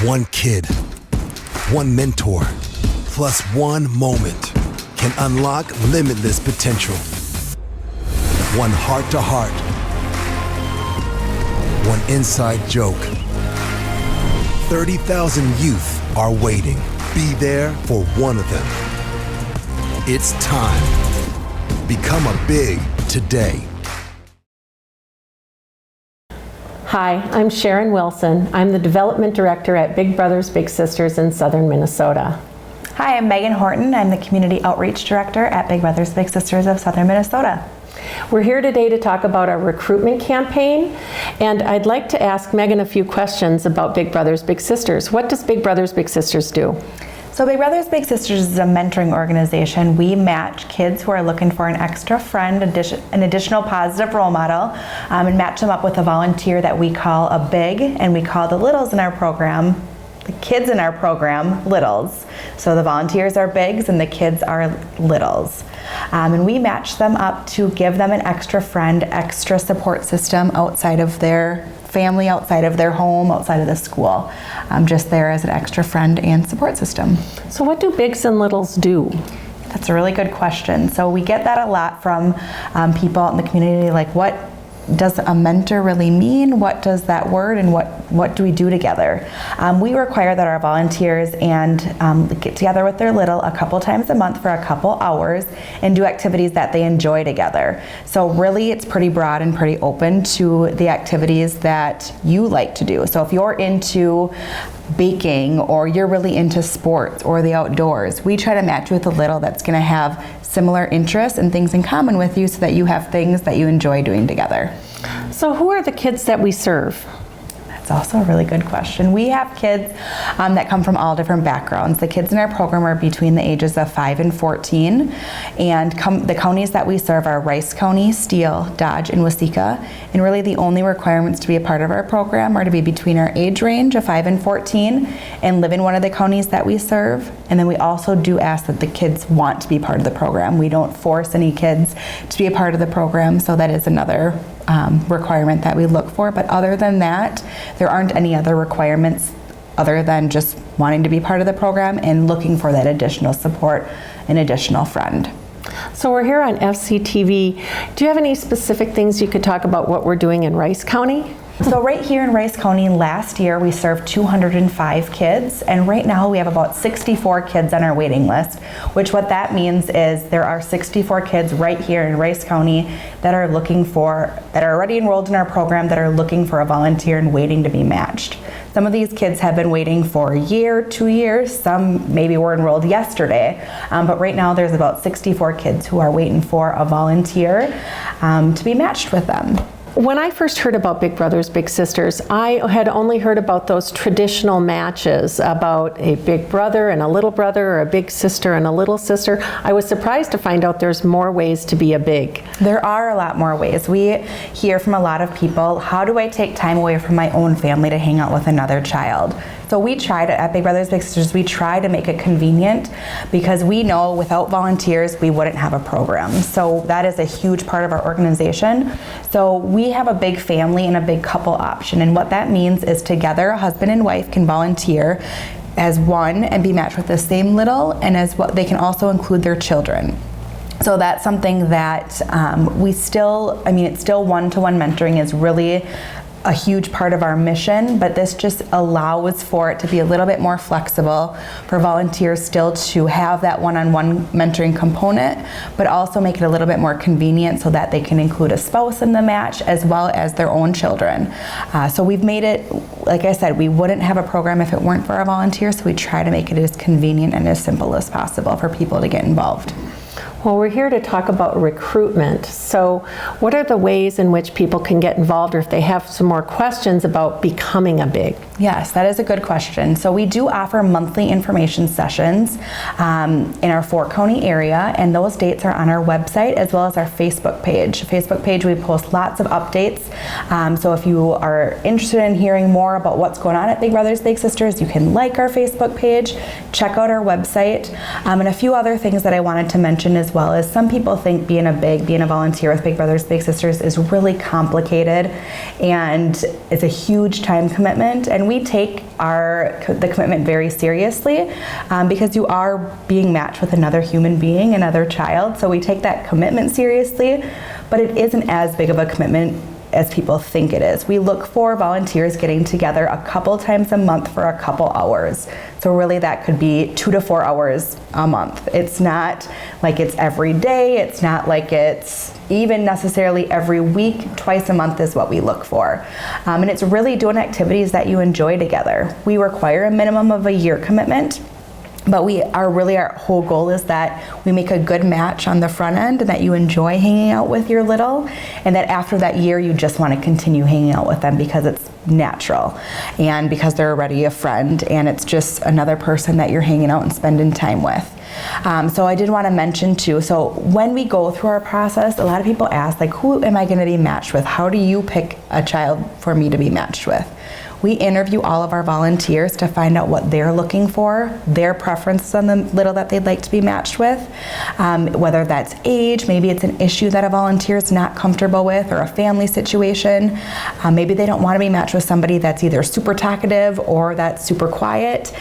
One kid, one mentor, plus one moment can unlock limitless potential. One heart-to-heart, one inside joke. 30,000 youth are waiting. Be there for one of them. It's time. Become a big today. Hi, I'm Sharon Wilson. I'm the Development Director at Big Brothers Big Sisters in Southern Minnesota. Hi, I'm Megan Horton. I'm the Community Outreach Director at Big Brothers Big Sisters of Southern Minnesota. We're here today to talk about our recruitment campaign, and I'd like to ask Megan a few questions about Big Brothers Big Sisters. What does Big Brothers Big Sisters do? So Big Brothers Big Sisters is a mentoring organization. We match kids who are looking for an extra friend, an additional positive role model, and match them up with a volunteer that we call a big, and we call the littles in our program, the kids in our program, littles. So the volunteers are bigs and the kids are littles. And we match them up to give them an extra friend, extra support system outside of their family, outside of their home, outside of the school. Just there as an extra friend and support system. So what do bigs and littles do? That's a really good question. So we get that a lot from people out in the community, like, what does a mentor really mean? What does that word, and what do we do together? We require that our volunteers and get together with their little a couple times a month for a couple hours and do activities that they enjoy together. So really it's pretty broad and pretty open to the activities that you like to do. So if you're into baking, or you're really into sports or the outdoors, we try to match with a little that's going to have similar interests and things in common with you so that you have things that you enjoy doing together. So who are the kids that we serve? It's also a really good question. We have kids that come from all different backgrounds. The kids in our program are between the ages of 5 and 14, and the counties that we serve are Rice County, Steele, Dodge, and Waseca. And really the only requirements to be a part of our program are to be between our age range of 5 and 14 and live in one of the counties that we serve. And then we also do ask that the kids want to be part of the program. We don't force any kids to be a part of the program, so that is another requirement that we look for. But other than that, there aren't any other requirements other than just wanting to be part of the program and looking for that additional support, an additional friend. So we're here on FCTV. Do you have any specific things you could talk about what we're doing in Rice County? So right here in Rice County, last year we served 205 kids, and right now we have about 64 kids on our waiting list, which what that means is there are 64 kids right here in Rice County that are already enrolled in our program, that are looking for a volunteer and waiting to be matched. Some of these kids have been waiting for a year, 2 years, some maybe were enrolled yesterday, but right now there's about 64 kids who are waiting for a volunteer to be matched with them. When I first heard about Big Brothers Big Sisters, I had only heard about those traditional matches, about a big brother and a little brother, or a big sister and a little sister. I was surprised to find out there's more ways to be a big. There are a lot more ways. We hear from a lot of people, how do I take time away from my own family to hang out with another child? So we try to, at Big Brothers Big Sisters, we try to make it convenient, because we know without volunteers we wouldn't have a program. So that is a huge part of our organization. So we have a big family and a big couple option, and what that means is together a husband and wife can volunteer as one and be matched with the same little, and as what they can also include their children. So that's something that it's still one-to-one mentoring is really a huge part of our mission, but this just allows for it to be a little bit more flexible for volunteers still to have that one-on-one mentoring component, but also make it a little bit more convenient so that they can include a spouse in the match as well as their own children. So we've made it, like I said, we wouldn't have a program if it weren't for our volunteers, so we try to make it as convenient and as simple as possible for people to get involved. Well, we're here to talk about recruitment. So what are the ways in which people can get involved, or if they have some more questions about becoming a big? Yes, that is a good question. So we do offer monthly information sessions in our Fort County area, and those dates are on our website as well as our Facebook page. We post lots of updates. So if you are interested in hearing more about what's going on at Big Brothers Big Sisters, you can like our Facebook page, check out our website, and a few other things that I wanted to mention as well is some people think being a volunteer with Big Brothers Big Sisters is really complicated and it's a huge time commitment, and we take the commitment very seriously because you are being matched with another human being, another child, so we take that commitment seriously, but it isn't as big of a commitment as people think it is. We look for volunteers getting together a couple times a month for a couple hours. So really that could be 2 to 4 hours a month. It's not like it's every day. It's not like it's even necessarily every week. Twice a month is what we look for. And it's really doing activities that you enjoy together. We require a minimum of a year commitment. But our whole goal is that we make a good match on the front end and that you enjoy hanging out with your little, and that after that year you just want to continue hanging out with them because it's natural and because they're already a friend and it's just another person that you're hanging out and spending time with. So I did want to mention too, so when we go through our process, a lot of people ask, like, who am I going to be matched with? How do you pick a child for me to be matched with? We interview all of our volunteers to find out what they're looking for, their preferences on the little that they'd like to be matched with, whether that's age, maybe it's an issue that a volunteer is not comfortable with, or a family situation. Maybe they don't want to be matched with somebody that's either super talkative or that's super quiet.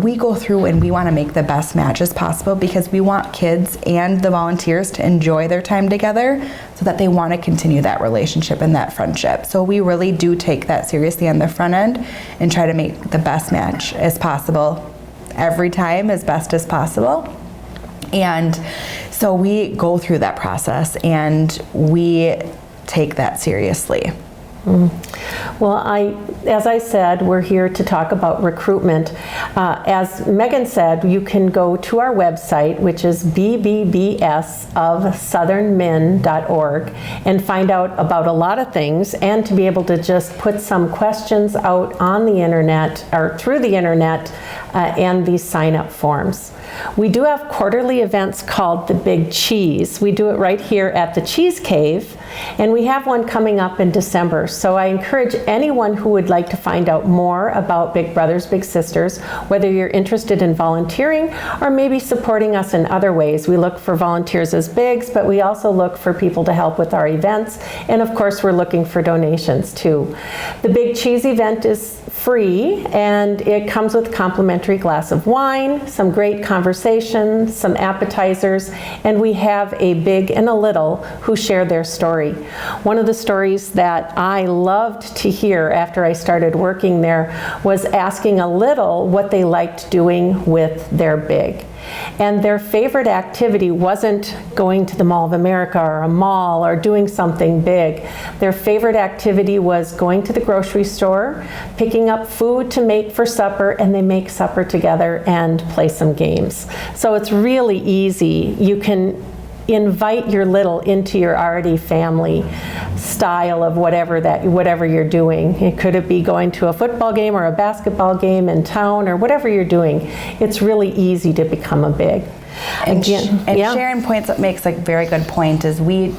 We go through and we want to make the best matches possible because we want kids and the volunteers to enjoy their time together so that they want to continue that relationship and that friendship. So we really do take that seriously on the front end and try to make the best match as possible every time, as best as possible. And so we go through that process and we take that seriously. Well, as I said, we're here to talk about recruitment. As Megan said, you can go to our website, which is bbbsofsouthernmin.org, and find out about a lot of things, and to be able to just put some questions out on the internet or through the internet and these sign-up forms. We do have quarterly events called the Big Cheese. We do it right here at the Cheese Cave, and we have one coming up in December. So I encourage anyone who would like to find out more about Big Brothers Big Sisters, whether you're interested in volunteering or maybe supporting us in other ways. We look for volunteers as bigs, but we also look for people to help with our events, and of course we're looking for donations too. The Big Cheese event is free, and it comes with a complimentary glass of wine, some great conversation, some appetizers, and we have a big and a little who share their story. One of the stories that I loved to hear after I started working there was asking a little what they liked doing with their big. And their favorite activity wasn't going to the Mall of America or a mall or doing something big. Their favorite activity was going to the grocery store, picking up food to make for supper, and they make supper together and play some games. So it's really easy. You can invite your little into your already family style of whatever you're doing. Could it be going to a football game or a basketball game in town or whatever you're doing? It's really easy to become a big. And Sharon makes a very good point is we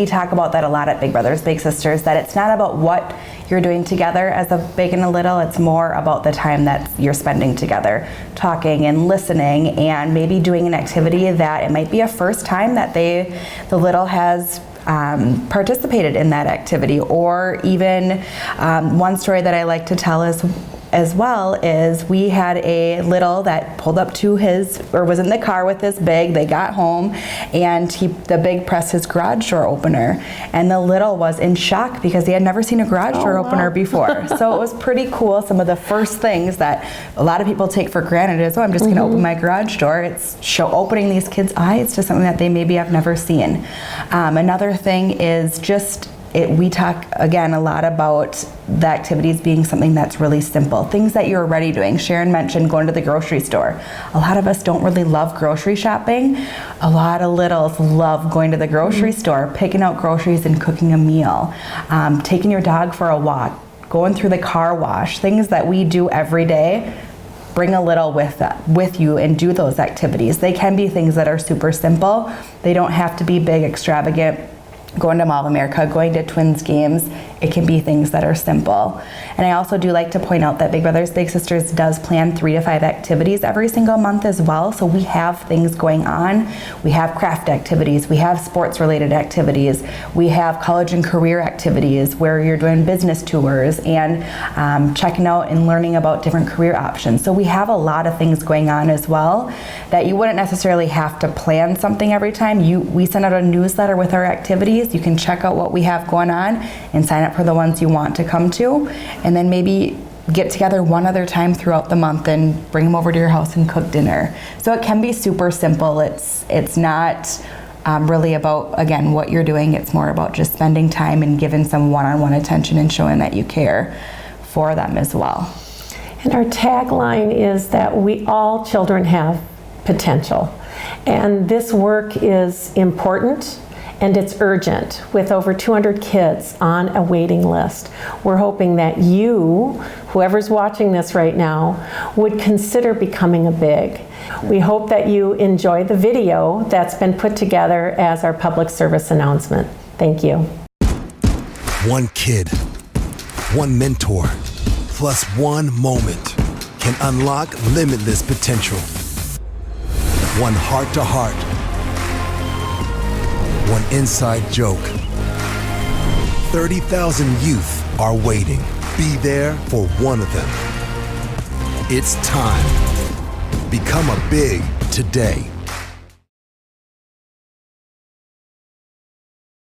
talk about that a lot at Big Brothers Big Sisters, that it's not about what you're doing together as a big and a little, it's more about the time that you're spending together, talking and listening, and maybe doing an activity that it might be a first time that the little has participated in that activity. Or even one story that I like to tell is as well is we had a little that pulled up to was in the car with his big. They got home and the big pressed his garage door opener, and the little was in shock because he had never seen a garage door opener before. So it was pretty cool. Some of the first things that a lot of people take for granted is, I'm just going to open my garage door. It's opening these kids' eyes to something that they maybe have never seen. Another thing is we talk again a lot about the activities being something that's really simple, things that you're already doing. Sharon mentioned going to the grocery store. A lot of us don't really love grocery shopping. A lot of littles love going to the grocery store, picking out groceries and cooking a meal, taking your dog for a walk, going through the car wash, things that we do every day. Bring a little with you and do those activities. They can be things that are super simple. They don't have to be big, extravagant. Going to Mall of America, going to Twins games. it can be things that are simple. And I also do like to point out that Big Brothers Big Sisters does plan 3 to 5 activities every single month as well. So we have things going on. We have craft activities, we have sports related activities, we have college and career activities where you're doing business tours and checking out and learning about different career options. So we have a lot of things going on as well that you wouldn't necessarily have to plan something every time. We send out a newsletter with our activities. You can check out what we have going on and sign up for the ones you want to come to, and then maybe get together one other time throughout the month and bring them over to your house and cook dinner. So it can be super simple. It's not really about, again, what you're doing. It's more about just spending time and giving some one-on-one attention and showing that you care for them as well. And our tagline is that all children have potential. And this work is important and it's urgent with over 200 kids on a waiting list. We're hoping that you, whoever's watching this right now, would consider becoming a big. We hope that you enjoy the video that's been put together as our public service announcement. Thank you. One kid, one mentor, plus one moment can unlock limitless potential. One heart-to-heart, one inside joke. 30,000 youth are waiting. Be there for one of them. It's time. Become a big today.